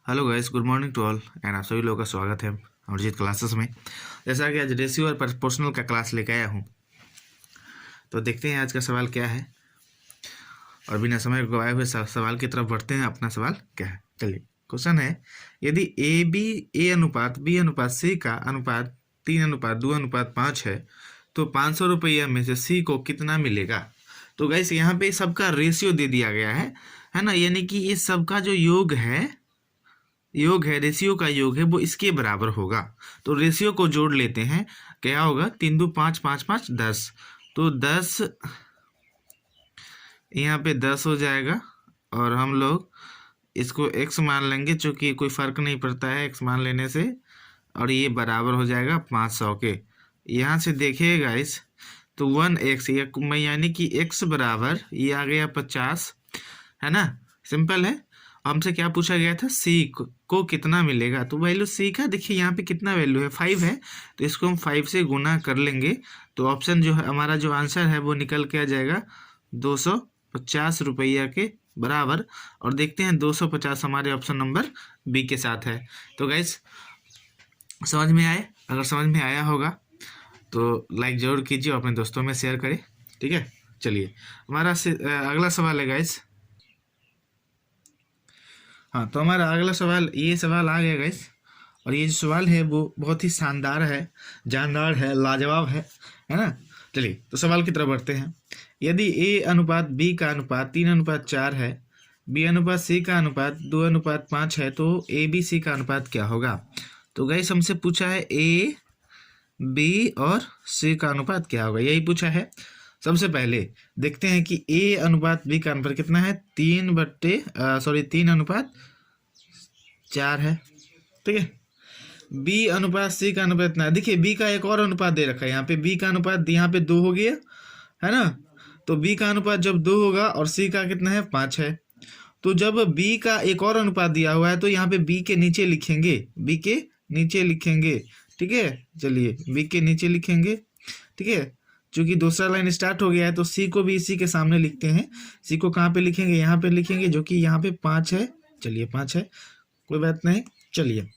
Hello guys, good morning to all and आप सभी लोगों का स्वागत है अमरजीत क्लासेस में। जैसा कि आज रेशियो और प्रोपोर्शनल का क्लास लेके आया हूँ, तो देखते हैं आज का सवाल क्या है। और बिना समय गवाए हुए सवाल की तरफ बढ़ते हैं। अपना सवाल क्या है, चलिए। क्वेश्चन है, यदि ए अनुपात बी अनुपात सी का अनुपात 3:2:5 है तो 500 रुपया में से सी को कितना मिलेगा। तो गाइस यहाँ पे सबका रेशियो दे दिया गया है ना, यानी कि ये सबका जो योग है, रेशियो का योग है वो इसके बराबर होगा। तो रेशियो को जोड़ लेते हैं, क्या होगा 3 2 5 5 5 10। तो 10 यहाँ पे 10 हो जाएगा और हम लोग इसको x मान लेंगे, चूँकि कोई फ़र्क नहीं पड़ता है x मान लेने से, और ये बराबर हो जाएगा 500 के। यहाँ से देखिएगा इस तो 1x यानी कि x बराबर ये आ गया 50, है ना। सिंपल है। हमसे क्या पूछा गया था, सी को कितना मिलेगा। तो वैल्यू सी का देखिए यहाँ पे कितना वैल्यू है, 5 है, तो इसको हम 5 से गुना कर लेंगे। तो ऑप्शन जो है हमारा, जो आंसर है वो निकल के आ जाएगा 250 रुपया के बराबर। और देखते हैं 250 हमारे ऑप्शन नंबर बी के साथ है। तो गाइस समझ में आए? अगर समझ में आया होगा तो लाइक ज़रूर कीजिए, अपने दोस्तों में शेयर करें, ठीक है। चलिए हमारा अगला सवाल है गाइस। हाँ, तो हमारा अगला सवाल, ये सवाल आ गया गाइस। और ये जो सवाल है वो बहुत ही शानदार है, जानदार है, लाजवाब है ना। चलिए तो सवाल की तरफ बढ़ते हैं। यदि ए अनुपात बी का अनुपात 3:4 है, बी अनुपात सी का अनुपात 2:5 है, तो ए बी सी का अनुपात क्या होगा। तो गाइस हमसे पूछा है ए बी और सी का अनुपात क्या होगा, यही पूछा है। सबसे पहले देखते हैं कि ए अनुपात बी का अनुपात कितना है, 3/4 है, ठीक है। बी अनुपात सी का अनुपात इतना है। देखिए बी का एक और अनुपात दे रखा है यहाँ पे, बी का अनुपात यहाँ पे 2 हो गया, है ना। तो बी का अनुपात जब 2 होगा और सी का कितना है 5 है, तो जब बी का एक और अनुपात दिया हुआ है तो यहाँ पे बी के नीचे लिखेंगे, बी के नीचे लिखेंगे, ठीक है। चलिए बी के नीचे लिखेंगे, ठीक है। चूंकि दूसरा लाइन स्टार्ट हो गया है तो सी को भी इसी के सामने लिखते हैं। सी को कहाँ पे लिखेंगे, यहाँ पे लिखेंगे, जो कि यहाँ पे 5 है। चलिए 5 है, कोई बात नहीं। चलिए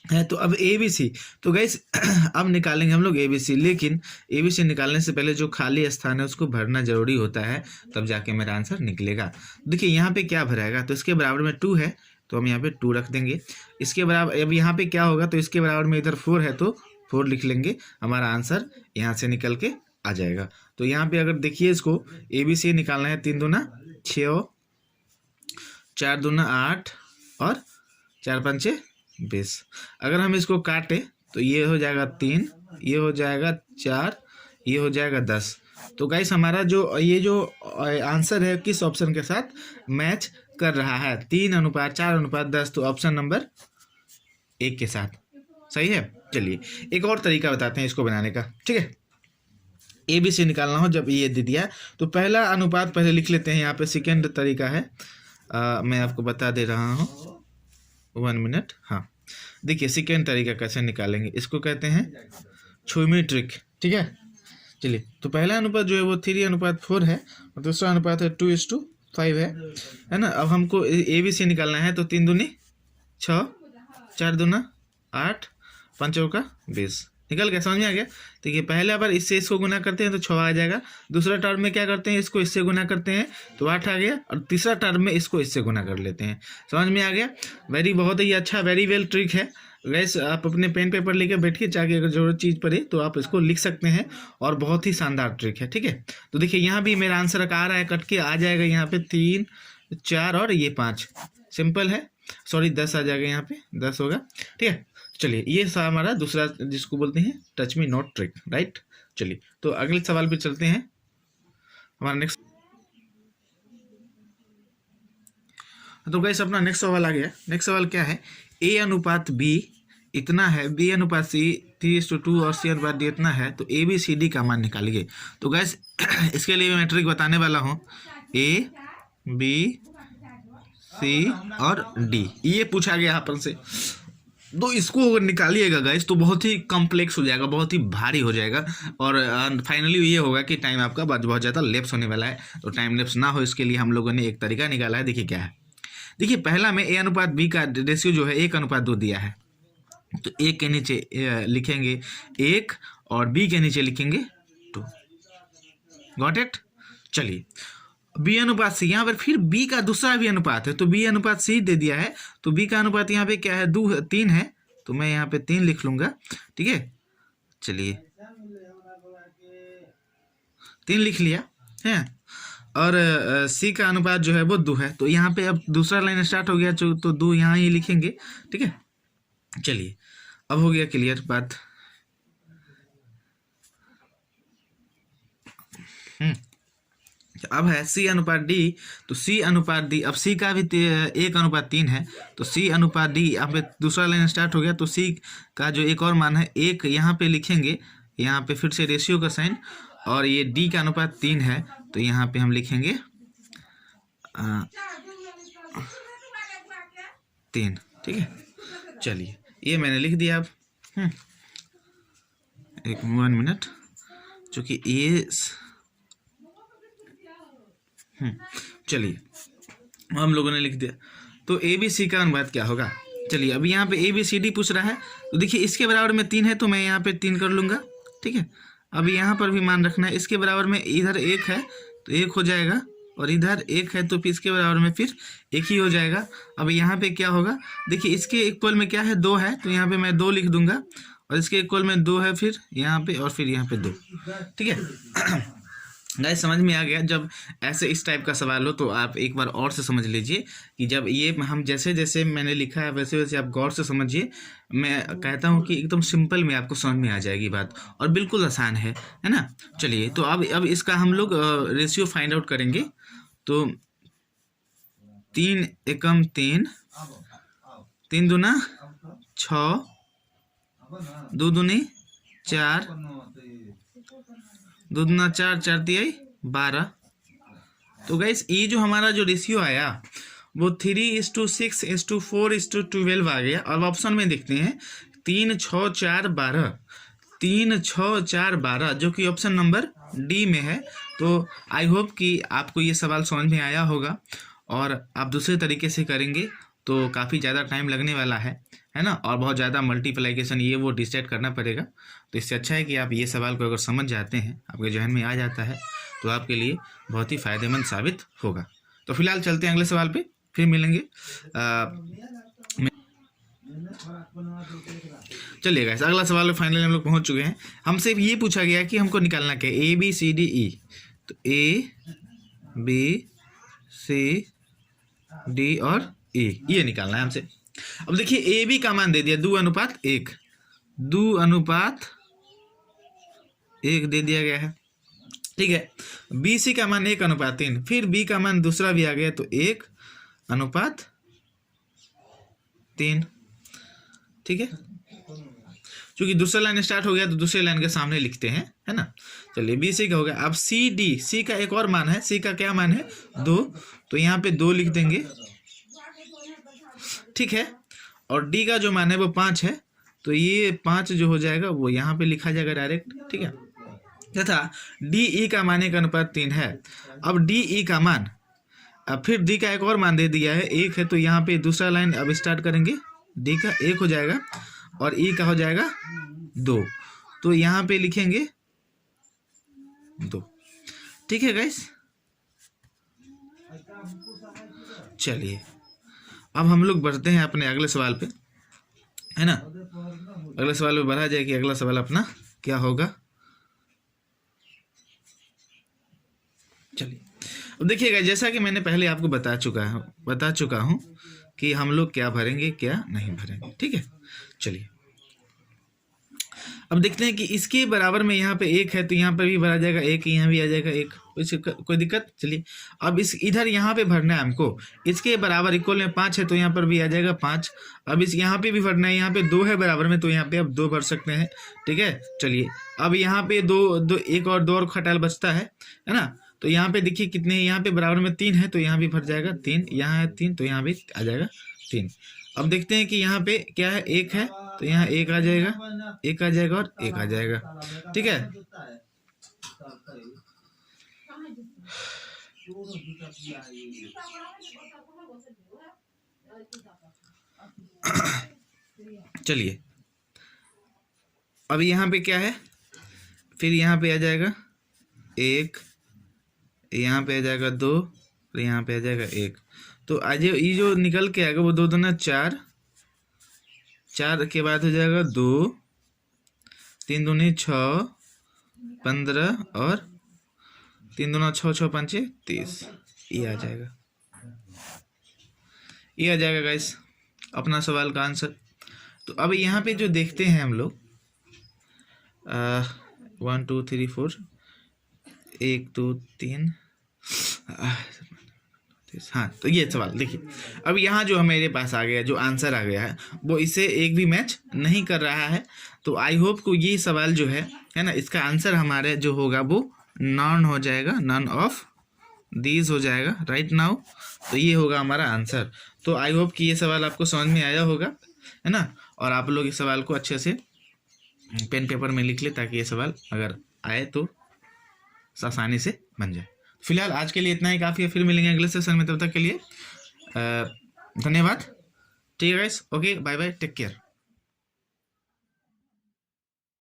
है तो अब ए बी सी, तो गाइस अब निकालेंगे हम लोग ए बी सी, लेकिन ए बी सी निकालने से पहले जो खाली स्थान है उसको भरना जरूरी होता है, तब जाके मेरा आंसर निकलेगा। देखिए यहाँ पे क्या भराएगा, तो इसके बराबर में 2 है तो हम यहाँ पे 2 रख देंगे। इसके बराबर अब यहाँ पे क्या होगा, तो इसके बराबर में इधर 4 है तो 4 लिख लेंगे। हमारा आंसर यहाँ से निकल के आ जाएगा। तो यहाँ पे अगर देखिए इसको ए बी सी निकालना है, 3 दूना 6, 4 दूना 8 और 4 पंचे 20। अगर हम इसको काटे तो ये हो जाएगा 3, ये हो जाएगा 4, ये हो जाएगा 10। तो गाइस हमारा जो ये जो आंसर है किस ऑप्शन के साथ मैच कर रहा है, 3:4:10, तो ऑप्शन नंबर 1 के साथ सही है। चलिए एक और तरीका बताते हैं इसको बनाने का, ठीक है। ए बी सी निकालना हो जब ये दे दिया, तो पहला अनुपात पहले लिख लेते हैं। यहाँ पे सेकेंड तरीका है, मैं आपको बता दे रहा हूँ, 1 मिनट। हाँ देखिए सेकेंड तरीका कैसे निकालेंगे, इसको कहते हैं छुमी ट्रिक, ठीक है। चलिए तो पहला अनुपात जो है वो 3:4 है और दूसरा अनुपात है 2:5 है ना। अब हमको ए बी सी निकालना है, तो 3 दूनी 6, 4 दूना 8, 5 चौका 20, निकल गया, समझ में आ गया। देखिए पहले बार इससे इसको गुना करते हैं तो 6 आ जाएगा, दूसरा टर्म में क्या करते हैं, इसको इससे गुना करते हैं तो 8 आ गया, और तीसरा टर्म में इसको इससे गुना कर लेते हैं। समझ में आ गया। बहुत ही अच्छा, वेरी वेल ट्रिक है गैस। आप अपने पेन पेपर लेकर बैठिए, चाहे अगर जरूरत चीज़ पड़े तो आप इसको लिख सकते हैं, और बहुत ही शानदार ट्रिक है, ठीक है। तो देखिए यहाँ भी मेरा आंसर आ रहा है, कट के आ जाएगा यहाँ पे 3, 4 और ये 5, सिंपल है। सॉरी 10 आ जाएगा, यहाँ पे 10 होगा, ठीक है। चलिए ये हमारा दूसरा, जिसको बोलते हैं touch me not trick, right. चलिए तो अगले सवाल पे चलते हैं। हमारा नेक्स्ट, तो गाइस अपना नेक्स्ट सवाल आ गया। नेक्स्ट सवाल क्या है, ए अनुपात बी इतना है, बी अनुपात सी 3:2 और सी अनुपात डी इतना है, तो ए बी सी डी का मान निकालिए। तो गाइस इसके लिए मैं ट्रिक बताने वाला हूँ, ए बी सी और डी ये पूछा गया यहाँ पर से। तो इसको अगर निकालिएगा गाइस तो बहुत ही कॉम्प्लेक्स हो जाएगा, बहुत ही भारी हो जाएगा, और फाइनली ये होगा कि टाइम आपका बहुत ज़्यादा लैप्स होने वाला है। तो टाइम लैप्स ना हो इसके लिए हम लोगों ने एक तरीका निकाला है, देखिए क्या है। देखिए पहला में ए अनुपात बी का रेशियो जो है 1:2 दिया है, तो ए के नीचे लिखेंगे 1 और बी के नीचे लिखेंगे 2। Got it. चलिए बी अनुपात सी, यहाँ पर फिर बी का दूसरा भी अनुपात है, तो बी अनुपात सी दे दिया है, तो बी का अनुपात यहाँ पे क्या है 3 है, तो मैं यहाँ पे 3 लिख लूंगा। ठीक है, चलिए 3 लिख लिया है। और सी का अनुपात जो है वो 2 है, तो यहाँ पे अब दूसरा लाइन स्टार्ट हो गया, तो 2 यहाँ ही लिखेंगे। ठीक है, चलिए अब हो गया क्लियर बात। अब है सी अनुपात डी, तो सी अनुपात डी, अब सी का भी 1:3 है, तो सी अनुपात डी, यहाँ पे दूसरा लाइन स्टार्ट हो गया, तो सी का जो एक और मान है 1 यहाँ पे लिखेंगे, यहाँ पे फिर से रेशियो का साइन, और ये डी का अनुपात 3 है, तो यहाँ पे हम लिखेंगे 3। ठीक है, चलिए ये मैंने लिख दिया। अब एक 1 मिनट, चूँकि ये चलिए हम लोगों ने लिख दिया, तो ए बी सी का अनुपात क्या होगा। चलिए अब यहाँ पे ए बी सी डी पूछ रहा है, तो देखिए इसके बराबर में 3 है, तो मैं यहाँ पे 3 कर लूँगा। ठीक है, अब यहाँ पर भी मान रखना है, इसके बराबर में इधर 1 है तो 1 हो जाएगा, और इधर 1 है तो फिर इसके बराबर में फिर 1 ही हो जाएगा। अब यहाँ पे क्या होगा, देखिए इसके इक्वल में क्या है 2 है, तो यहाँ पे मैं 2 लिख दूंगा, और इसके इक्वल में 2 है फिर यहाँ पे, और फिर यहाँ पे 2। ठीक है गाइस, समझ में आ गया। जब ऐसे इस टाइप का सवाल हो तो आप एक बार और से समझ लीजिए कि जब ये हम जैसे जैसे मैंने लिखा है वैसे वैसे आप गौर से समझिए। मैं कहता हूँ कि एकदम सिंपल में आपको समझ में आ जाएगी बात, और बिल्कुल आसान है ना। चलिए तो अब इसका हम लोग रेशियो फाइंड आउट करेंगे। तो 3 एकम 3, 3 दूना 6, 2 दूनी 4, 2 दूना 4, 4 तिहाई 12। तो गाइस ये जो हमारा जो रेशियो आया वो 3:6:4:12 आ गया। अब ऑप्शन में देखते हैं 3, 6, 4, 12, 3, 6, 4, 12 जो कि ऑप्शन नंबर डी में है। तो आई होप कि आपको ये सवाल समझ में आया होगा, और आप दूसरे तरीके से करेंगे तो काफ़ी ज़्यादा टाइम लगने वाला है ना, और बहुत ज़्यादा मल्टीप्लिकेशन ये वो डिसाइड करना पड़ेगा। तो इससे अच्छा है कि आप ये सवाल को अगर समझ जाते हैं, आपके जहन में आ जाता है, तो आपके लिए बहुत ही फ़ायदेमंद साबित होगा। तो फिलहाल चलते हैं अगले सवाल पे, फिर मिलेंगे। चलिए गाइस, अगला सवाल में फाइनली हम लोग पहुँच चुके हैं। हमसे ये पूछा गया कि हमको निकालना क्या है, ABCDE। तो ABCD और E ये निकालना है हमसे। अब देखिए ए बी का मान दे दिया 2:1, 2:1 दे दिया गया है। ठीक है, बी सी का मान 1:3, फिर बी का मान दूसरा भी आ गया, तो 1:3। ठीक है, क्योंकि दूसरा लाइन स्टार्ट हो गया तो दूसरे लाइन के सामने लिखते हैं, है ना। चलिए बी सी का हो गया। अब सी डी, सी का एक और मान है, सी का क्या मान है 2, तो यहाँ पे 2 लिख देंगे। ठीक है, और डी का जो मान है वो 5 है, तो ये 5 जो हो जाएगा वो यहाँ पे लिखा जाएगा डायरेक्ट। ठीक है, तथा डी ई का मान 1:3 है। अब डी ई का मान, अब फिर डी का एक और मान दे दिया है 1 है, तो यहाँ पे दूसरा लाइन अब स्टार्ट करेंगे, डी का 1 हो जाएगा और ई का हो जाएगा 2, तो यहाँ पे लिखेंगे 2। ठीक है गाइस, चलिए अब हम लोग बढ़ते हैं अपने अगले सवाल पे, है ना। अगले सवाल पे बढ़ा जाए कि अगला सवाल अपना क्या होगा। चलिए अब देखिएगा, जैसा कि मैंने पहले आपको बता चुका हूँ कि हम लोग क्या भरेंगे क्या नहीं भरेंगे। ठीक है, चलिए अब देखते हैं कि इसके बराबर में यहाँ पे 1 है, तो यहाँ पर भी भरा जाएगा 1, यहाँ भी आ जाएगा 1, कोई दिक्कत। चलिए अब इस इधर यहाँ पे भरना है हमको, इसके बराबर इक्वल में 5 है, तो यहाँ पर भी आ जाएगा 5। अब इस यहाँ पे भी भरना है, यहाँ पे 2 है बराबर में, तो यहाँ पे अब 2 भर सकते हैं। ठीक है, चलिए अब यहाँ पे 2 1 और 2 और खटाल बचता है ना। तो यहाँ पे देखिए कितने, यहाँ पे बराबर में 3 है, तो यहाँ भी भर जाएगा 3, यहाँ है 3, तो यहाँ भी आ जाएगा 3। अब देखते हैं कि यहाँ पे क्या है, 1 है, तो यहाँ 1 आ जाएगा, 1 आ जाएगा और 1 आ जाएगा। ठीक है, चलिए अब यहाँ पे क्या है, फिर यहाँ पे आ जाएगा 1, यहाँ पे आ जाएगा 2, और यहाँ पे आ जाएगा 1। तो आज ये जो निकल के आएगा वो 2 दूना 4, 4 के बाद हो जाएगा 2, 3 दूनी 6, 15 और 3 दूना 6, 6 पंचे 30। ये आ जाएगा, ये आ जाएगा गाइस अपना सवाल का आंसर। तो अब यहाँ पे जो देखते हैं हम लोग 1 2 3 4, 1 2 3, हाँ। तो ये सवाल देखिए, अब यहाँ जो मेरे पास आ गया, जो आंसर आ गया है वो इससे एक भी मैच नहीं कर रहा है। तो आई होप को ये सवाल जो है ना, इसका आंसर हमारे जो होगा वो नॉन हो जाएगा, नन ऑफ दीज हो जाएगा राइट नाउ। तो ये होगा हमारा आंसर। तो आई होप कि ये सवाल आपको समझ में आया होगा, है ना, और आप लोग इस सवाल को अच्छे से पेन पेपर में लिख ले ताकि ये सवाल अगर आए तो आसानी से बन जाए। फिलहाल आज के लिए इतना ही काफ़ी है, फिर मिलेंगे अगले सेशन में, तब तक के लिए धन्यवाद। ठीक है guys, okay, bye bye, take care.